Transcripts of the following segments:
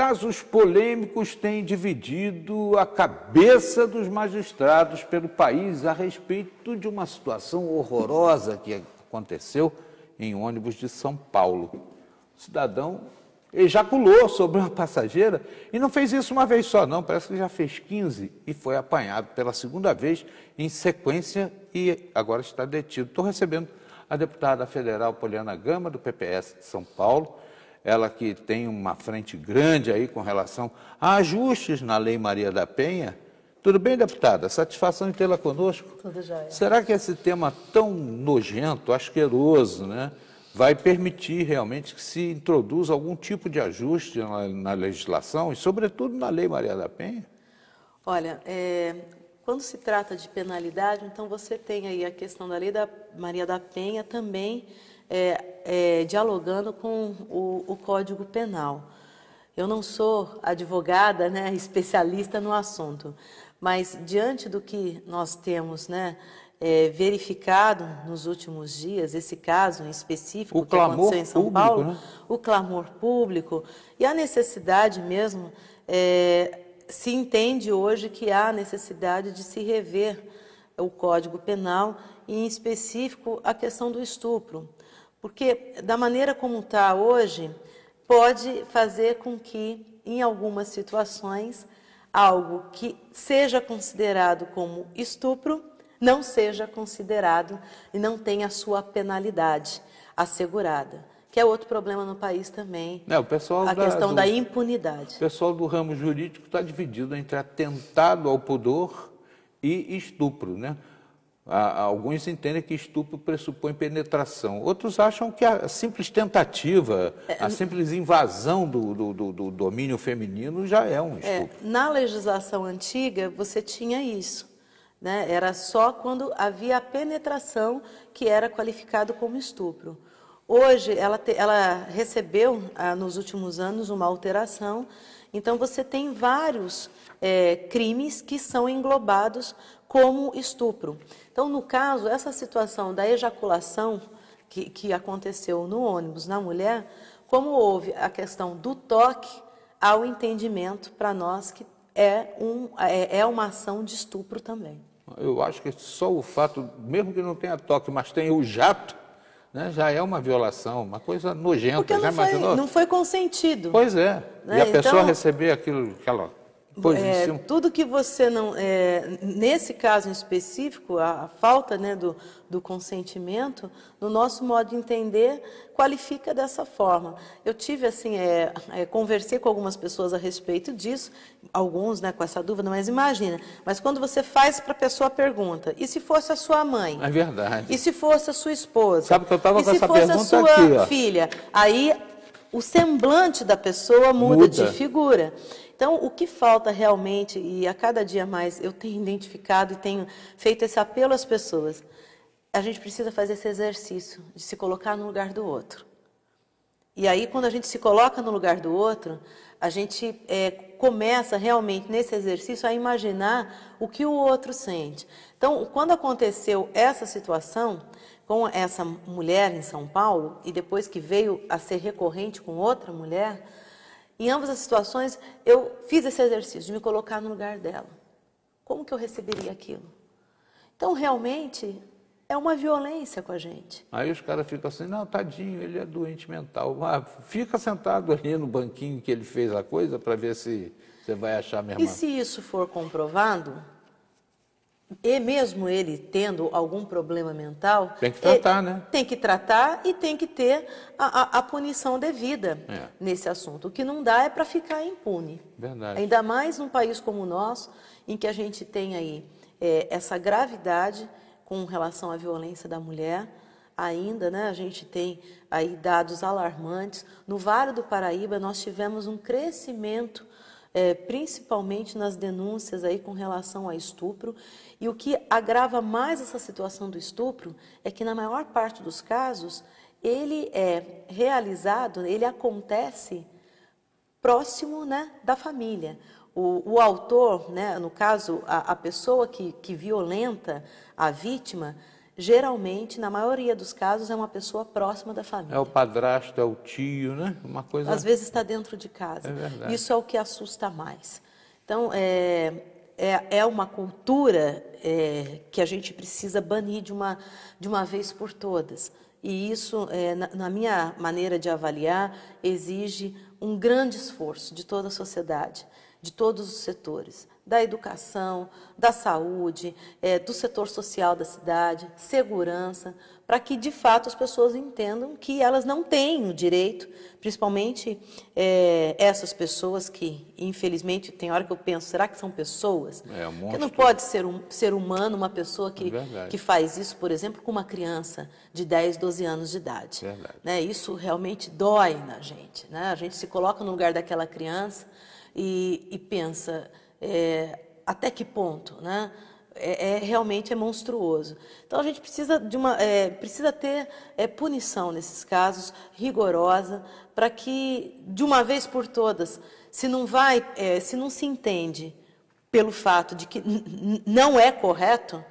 Casos polêmicos têm dividido a cabeça dos magistrados pelo país a respeito de uma situação horrorosa que aconteceu em ônibus de São Paulo. O cidadão ejaculou sobre uma passageira e não fez isso uma vez só, não, parece que já fez 15 e foi apanhado pela segunda vez em sequência e agora está detido. Estou recebendo a deputada federal Poliana Gama, do PPS de São Paulo, ela que tem uma frente grande aí com relação a ajustes na Lei Maria da Penha. Tudo bem, deputada? Satisfação em tê-la conosco? Tudo jóia. Será que esse tema tão nojento, asqueroso, né, vai permitir realmente que se introduza algum tipo de ajuste na legislação e, sobretudo, na Lei Maria da Penha? Olha, quando se trata de penalidade, então você tem aí a questão da Lei da Maria da Penha também dialogando com o Código Penal. Eu não sou advogada, né, especialista no assunto, mas diante do que nós temos, né, verificado nos últimos dias, esse caso em específico que aconteceu em São Paulo, né? O clamor público e a necessidade mesmo, se entende hoje que há necessidade de se rever o Código Penal e, em específico, a questão do estupro. Porque, da maneira como está hoje, pode fazer com que, em algumas situações, algo que seja considerado como estupro não seja considerado e não tenha a sua penalidade assegurada, que é outro problema no país também, a questão da impunidade. O pessoal do ramo jurídico está dividido entre atentado ao pudor e estupro, né? Alguns entendem que estupro pressupõe penetração, outros acham que a simples tentativa, a simples invasão do domínio feminino já é um estupro. Na legislação antiga, você tinha isso, né? Era só quando havia a penetração que era qualificado como estupro. Hoje, ela recebeu, nos últimos anos, uma alteração, então você tem vários crimes que são englobados como estupro. Então, no caso, essa situação da ejaculação que aconteceu no ônibus na mulher, como houve a questão do toque, há o entendimento para nós que é uma ação de estupro também. Eu acho que só o fato, mesmo que não tenha toque, mas tenha o jato, né, já é uma violação, uma coisa nojenta. Porque não foi consentido. Pois é. Né? E a pessoa receber aquela coisa em cima. Tudo que você não... nesse caso em específico, a falta, né, do consentimento, no nosso modo de entender, qualifica dessa forma. Eu tive, assim, conversei com algumas pessoas a respeito disso, alguns, né, com essa dúvida, mas imagina, mas quando você faz para a pessoa a pergunta, e se fosse a sua mãe? É verdade. E se fosse a sua esposa? Sabe que eu estava com essa pergunta aqui, ó. E se fosse a sua filha? Aí o semblante da pessoa muda de figura. Então, o que falta realmente, e a cada dia mais eu tenho identificado e tenho feito esse apelo às pessoas, a gente precisa fazer esse exercício de se colocar no lugar do outro. E aí, quando a gente se coloca no lugar do outro, a gente começa realmente nesse exercício a imaginar o que o outro sente. Então, quando aconteceu essa situação com essa mulher em São Paulo, e depois que veio a ser recorrente com outra mulher, em ambas as situações, eu fiz esse exercício de me colocar no lugar dela. Como que eu receberia aquilo? Então, realmente, é uma violência com a gente. Aí os caras ficam assim, não, tadinho, ele é doente mental. Fica sentado ali no banquinho que ele fez a coisa para ver se você vai achar mesmo. E se isso for comprovado, e mesmo ele tendo algum problema mental... Tem que tratar, né? Tem que tratar e tem que ter a punição devida nesse assunto. O que não dá é para ficar impune. Verdade. Ainda mais num país como o nosso, em que a gente tem aí essa gravidade com relação à violência da mulher. Ainda, né, a gente tem aí dados alarmantes. No Vale do Paraíba, nós tivemos um crescimento principalmente nas denúncias aí com relação a estupro. E o que agrava mais essa situação do estupro é que, na maior parte dos casos, ele é realizado, ele acontece próximo, né, da família. O autor, né, no caso, a pessoa que violenta a vítima, Geralmente, na maioria dos casos, é uma pessoa próxima da família. É o padrasto, é o tio, né? Uma coisa... Às vezes está dentro de casa. É verdade. Isso é o que assusta mais. Então, é uma cultura que a gente precisa banir de uma vez por todas. E isso, na minha maneira de avaliar, exige um grande esforço de toda a sociedade, de todos os setores, da educação, da saúde, do setor social da cidade, segurança, para que, de fato, as pessoas entendam que elas não têm o direito, principalmente essas pessoas que, infelizmente, tem hora que eu penso, será que são pessoas? Porque não pode ser um ser humano, uma pessoa que faz isso, por exemplo, com uma criança de 10, 12 anos de idade. Né? Isso realmente dói na gente. Né? A gente se coloca no lugar daquela criança e pensa... até que ponto, né? Realmente é monstruoso. Então a gente precisa precisa ter punição nesses casos rigorosa para que de uma vez por todas, se não se entende pelo fato de que não é correto,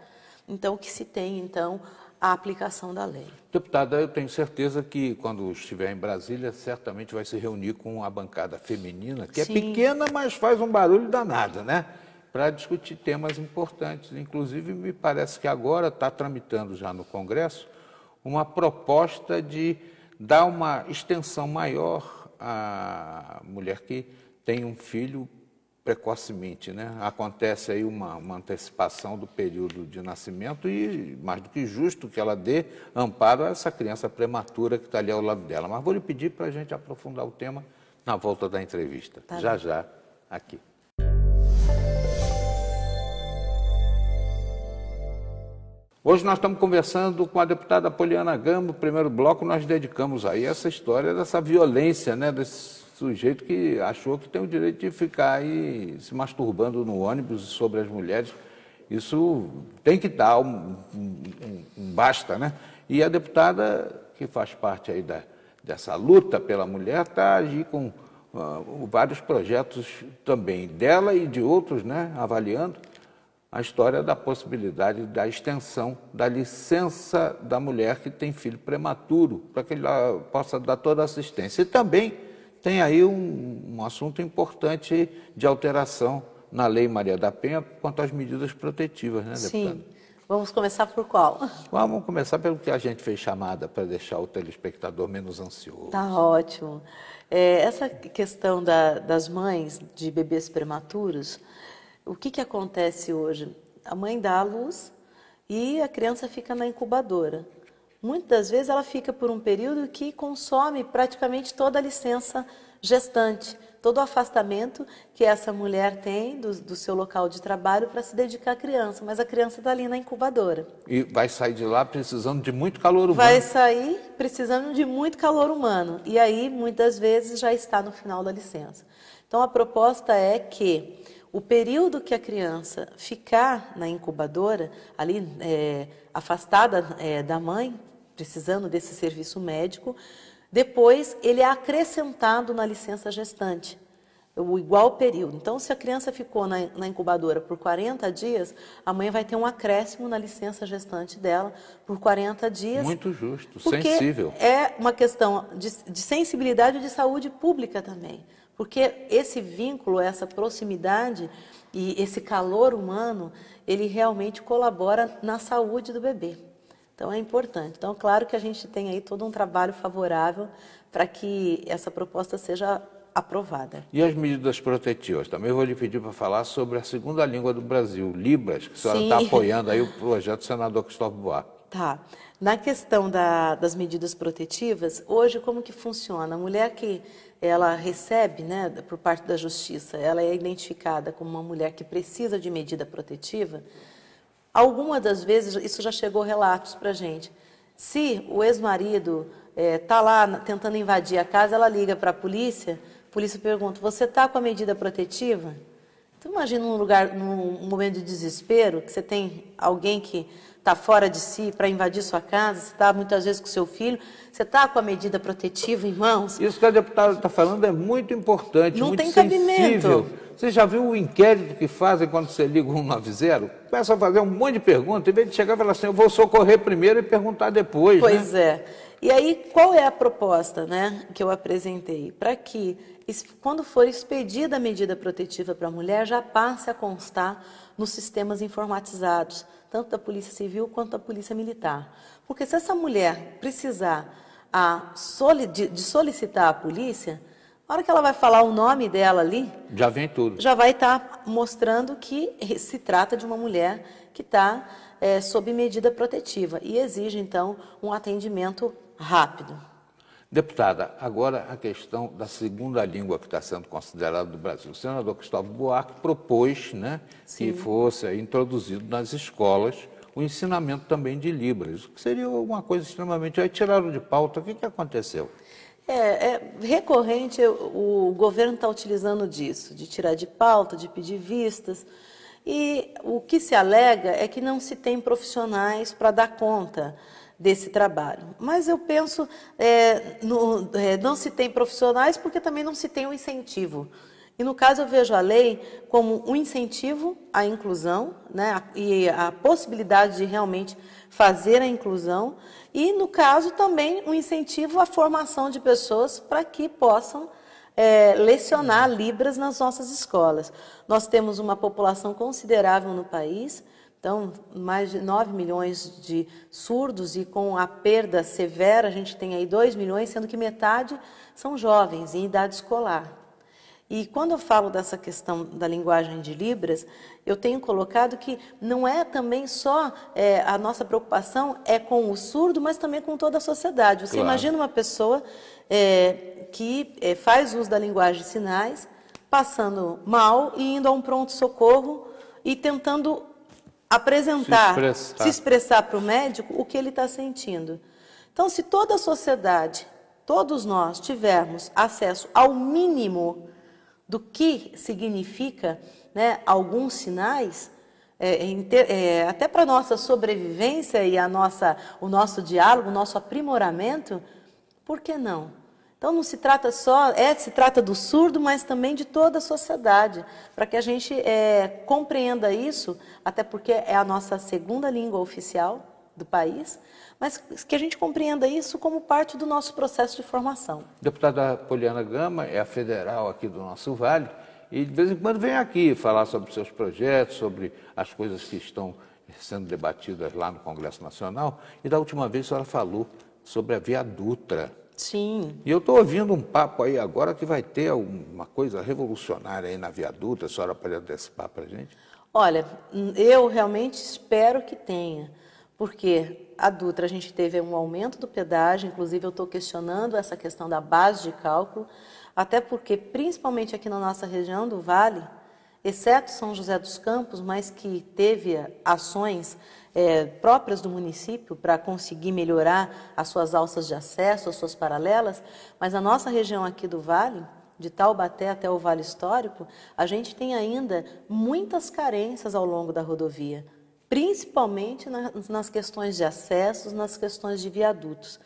então que se tenha então a aplicação da lei. Deputada, eu tenho certeza que quando estiver em Brasília, certamente vai se reunir com a bancada feminina, que Sim. é pequena, mas faz um barulho danado, né? Para discutir temas importantes. Inclusive, me parece que agora está tramitando já no Congresso uma proposta de dar uma extensão maior à mulher que tem um filho precocemente, né? Acontece aí uma antecipação do período de nascimento e, mais do que justo, que ela dê amparo a essa criança prematura que está ali ao lado dela. Mas vou lhe pedir para a gente aprofundar o tema na volta da entrevista. Tá já, bem. já, aqui. Hoje nós estamos conversando com a deputada Poliana Gama. O primeiro bloco nós dedicamos aí a essa história dessa violência, né, desse sujeito que achou que tem o direito de ficar aí se masturbando no ônibus sobre as mulheres. Isso tem que dar um basta, né? E a deputada, que faz parte aí dessa luta pela mulher, está aí com vários projetos também dela e de outros, né, avaliando a história da possibilidade da extensão da licença da mulher que tem filho prematuro, para que ela possa dar toda a assistência. E também tem aí um assunto importante de alteração na Lei Maria da Penha quanto às medidas protetivas, né, deputada? Sim. Vamos começar por qual? Vamos começar pelo que a gente fez chamada para deixar o telespectador menos ansioso. Tá ótimo. Essa questão das mães de bebês prematuros, o que acontece hoje? A mãe dá à luz e a criança fica na incubadora. Muitas das vezes ela fica por um período que consome praticamente toda a licença gestante, todo o afastamento que essa mulher tem do seu local de trabalho para se dedicar à criança, mas a criança está ali na incubadora. E vai sair de lá precisando de muito calor humano. Vai sair precisando de muito calor humano, e aí muitas vezes já está no final da licença. Então a proposta é que o período que a criança ficar na incubadora, ali afastada da mãe, precisando desse serviço médico, depois ele é acrescentado na licença gestante, o igual período. Então, se a criança ficou na incubadora por 40 dias, a mãe vai ter um acréscimo na licença gestante dela por 40 dias. Muito justo, porque sensível. É uma questão de sensibilidade e de saúde pública também. Porque esse vínculo, essa proximidade e esse calor humano, ele realmente colabora na saúde do bebê. Então, é importante. Então, claro que a gente tem aí todo um trabalho favorável para que essa proposta seja aprovada. E as medidas protetivas? Também vou lhe pedir para falar sobre a segunda língua do Brasil, Libras, que a senhora está apoiando aí o projeto do senador Cristóvão Buarque. Tá. Na questão das medidas protetivas, hoje como que funciona? A mulher que ela recebe, né, por parte da Justiça, ela é identificada como uma mulher que precisa de medida protetiva. Algumas das vezes, isso já chegou relatos para a gente. Se o ex-marido está lá tentando invadir a casa, ela liga para a polícia pergunta, você está com a medida protetiva? Então, imagina num momento de desespero, que você tem alguém que está fora de si para invadir sua casa, você está muitas vezes com seu filho, você está com a medida protetiva em mãos? Isso que a deputada está falando é muito importante, Não muito tem sensível. cabimento. Você já viu o inquérito que fazem quando você liga o 190? Começa a fazer um monte de perguntas, em vez de chegar e falar assim, eu vou socorrer primeiro e perguntar depois, Pois né? é. E aí, qual é a proposta, né, que eu apresentei? Para que, quando for expedida a medida protetiva para a mulher, já passe a constar nos sistemas informatizados, tanto da Polícia Civil quanto da Polícia Militar. Porque se essa mulher precisar de solicitar a polícia, na hora que ela vai falar o nome dela ali, Já vem tudo. já vai estar mostrando que se trata de uma mulher que está sob medida protetiva e exige, então, um atendimento rápido. Deputada, agora a questão da segunda língua que está sendo considerada do Brasil. O senador Cristóvão Buarque propôs, né, que fosse introduzido nas escolas o ensinamento também de Libras, que seria uma coisa extremamente... Aí tiraram de pauta, o que aconteceu? É recorrente, o governo está utilizando disso, de tirar de pauta, de pedir vistas, e o que se alega é que não se tem profissionais para dar conta desse trabalho. Mas eu penso, não se tem profissionais porque também não se tem um incentivo. E no caso eu vejo a lei como um incentivo à inclusão, né, e a possibilidade de realmente fazer a inclusão, e no caso também um incentivo à formação de pessoas para que possam lecionar Libras nas nossas escolas. Nós temos uma população considerável no país, então mais de 9 milhões de surdos, e com a perda severa a gente tem aí 2 milhões, sendo que metade são jovens em idade escolar. E quando eu falo dessa questão da linguagem de Libras, eu tenho colocado que não é também só a nossa preocupação com o surdo, mas também com toda a sociedade. Você imagina uma pessoa que faz uso da linguagem de sinais, passando mal e indo a um pronto-socorro e tentando apresentar, se expressar para o médico o que ele está sentindo. Então, se toda a sociedade, todos nós tivermos acesso ao mínimo do que significa, né, alguns sinais, até para a nossa sobrevivência e o nosso diálogo, o nosso aprimoramento, por que não? Então não se trata se trata do surdo, mas também de toda a sociedade, para que a gente compreenda isso, até porque é a nossa segunda língua oficial do país, mas que a gente compreenda isso como parte do nosso processo de formação. Deputada Poliana Gama é a federal aqui do nosso Vale e de vez em quando vem aqui falar sobre seus projetos, sobre as coisas que estão sendo debatidas lá no Congresso Nacional. E da última vez a senhora falou sobre a Via Dutra. Sim. E eu estou ouvindo um papo aí agora que vai ter uma coisa revolucionária aí na Via Dutra. A senhora pode antecipar para a gente? Olha, eu realmente espero que tenha, porque a Dutra, a gente teve um aumento do pedágio, inclusive eu estou questionando essa questão da base de cálculo, até porque, principalmente aqui na nossa região do Vale, exceto São José dos Campos, mas que teve ações próprias do município para conseguir melhorar as suas alças de acesso, as suas paralelas, mas a nossa região aqui do Vale, de Taubaté até o Vale Histórico, a gente tem ainda muitas carências ao longo da rodovia, principalmente nas questões de acessos, nas questões de viadutos.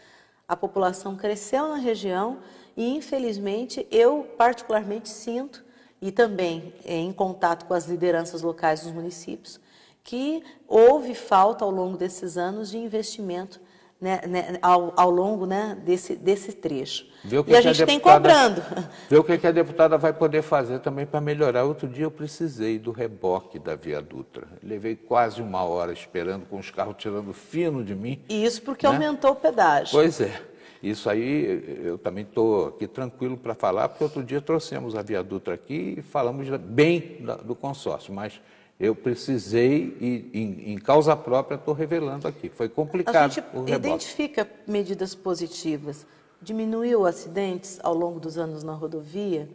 A população cresceu na região e, infelizmente, eu particularmente sinto, e também em contato com as lideranças locais dos municípios, que houve falta ao longo desses anos de investimento, né, ao longo, né, desse trecho. E a gente tem cobrando. Ver o que a deputada vai poder fazer também para melhorar. Outro dia eu precisei do reboque da Via Dutra. Levei quase 1 hora esperando, com os carros tirando fino de mim. E isso porque aumentou o pedágio. Pois é. Isso aí eu também estou aqui tranquilo para falar, porque outro dia trouxemos a Via Dutra aqui e falamos bem do consórcio, mas eu precisei e em causa própria estou revelando aqui. Foi complicado a gente o reboque. Identifica medidas positivas. Diminuiu acidentes ao longo dos anos na rodovia?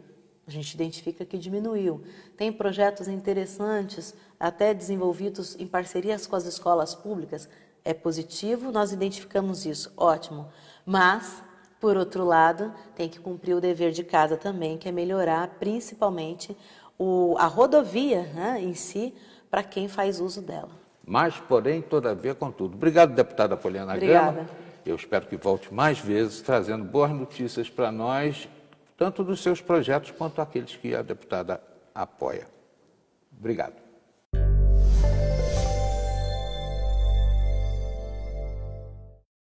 A gente identifica que diminuiu. Tem projetos interessantes, até desenvolvidos em parcerias com as escolas públicas. É positivo, nós identificamos isso, ótimo. Mas, por outro lado, tem que cumprir o dever de casa também, que é melhorar principalmente a rodovia, né, em si, para quem faz uso dela. Mas, porém, todavia, contudo. Obrigado, deputada Poliana Gama. Eu espero que volte mais vezes, trazendo boas notícias para nós, tanto dos seus projetos quanto aqueles que a deputada apoia. Obrigado.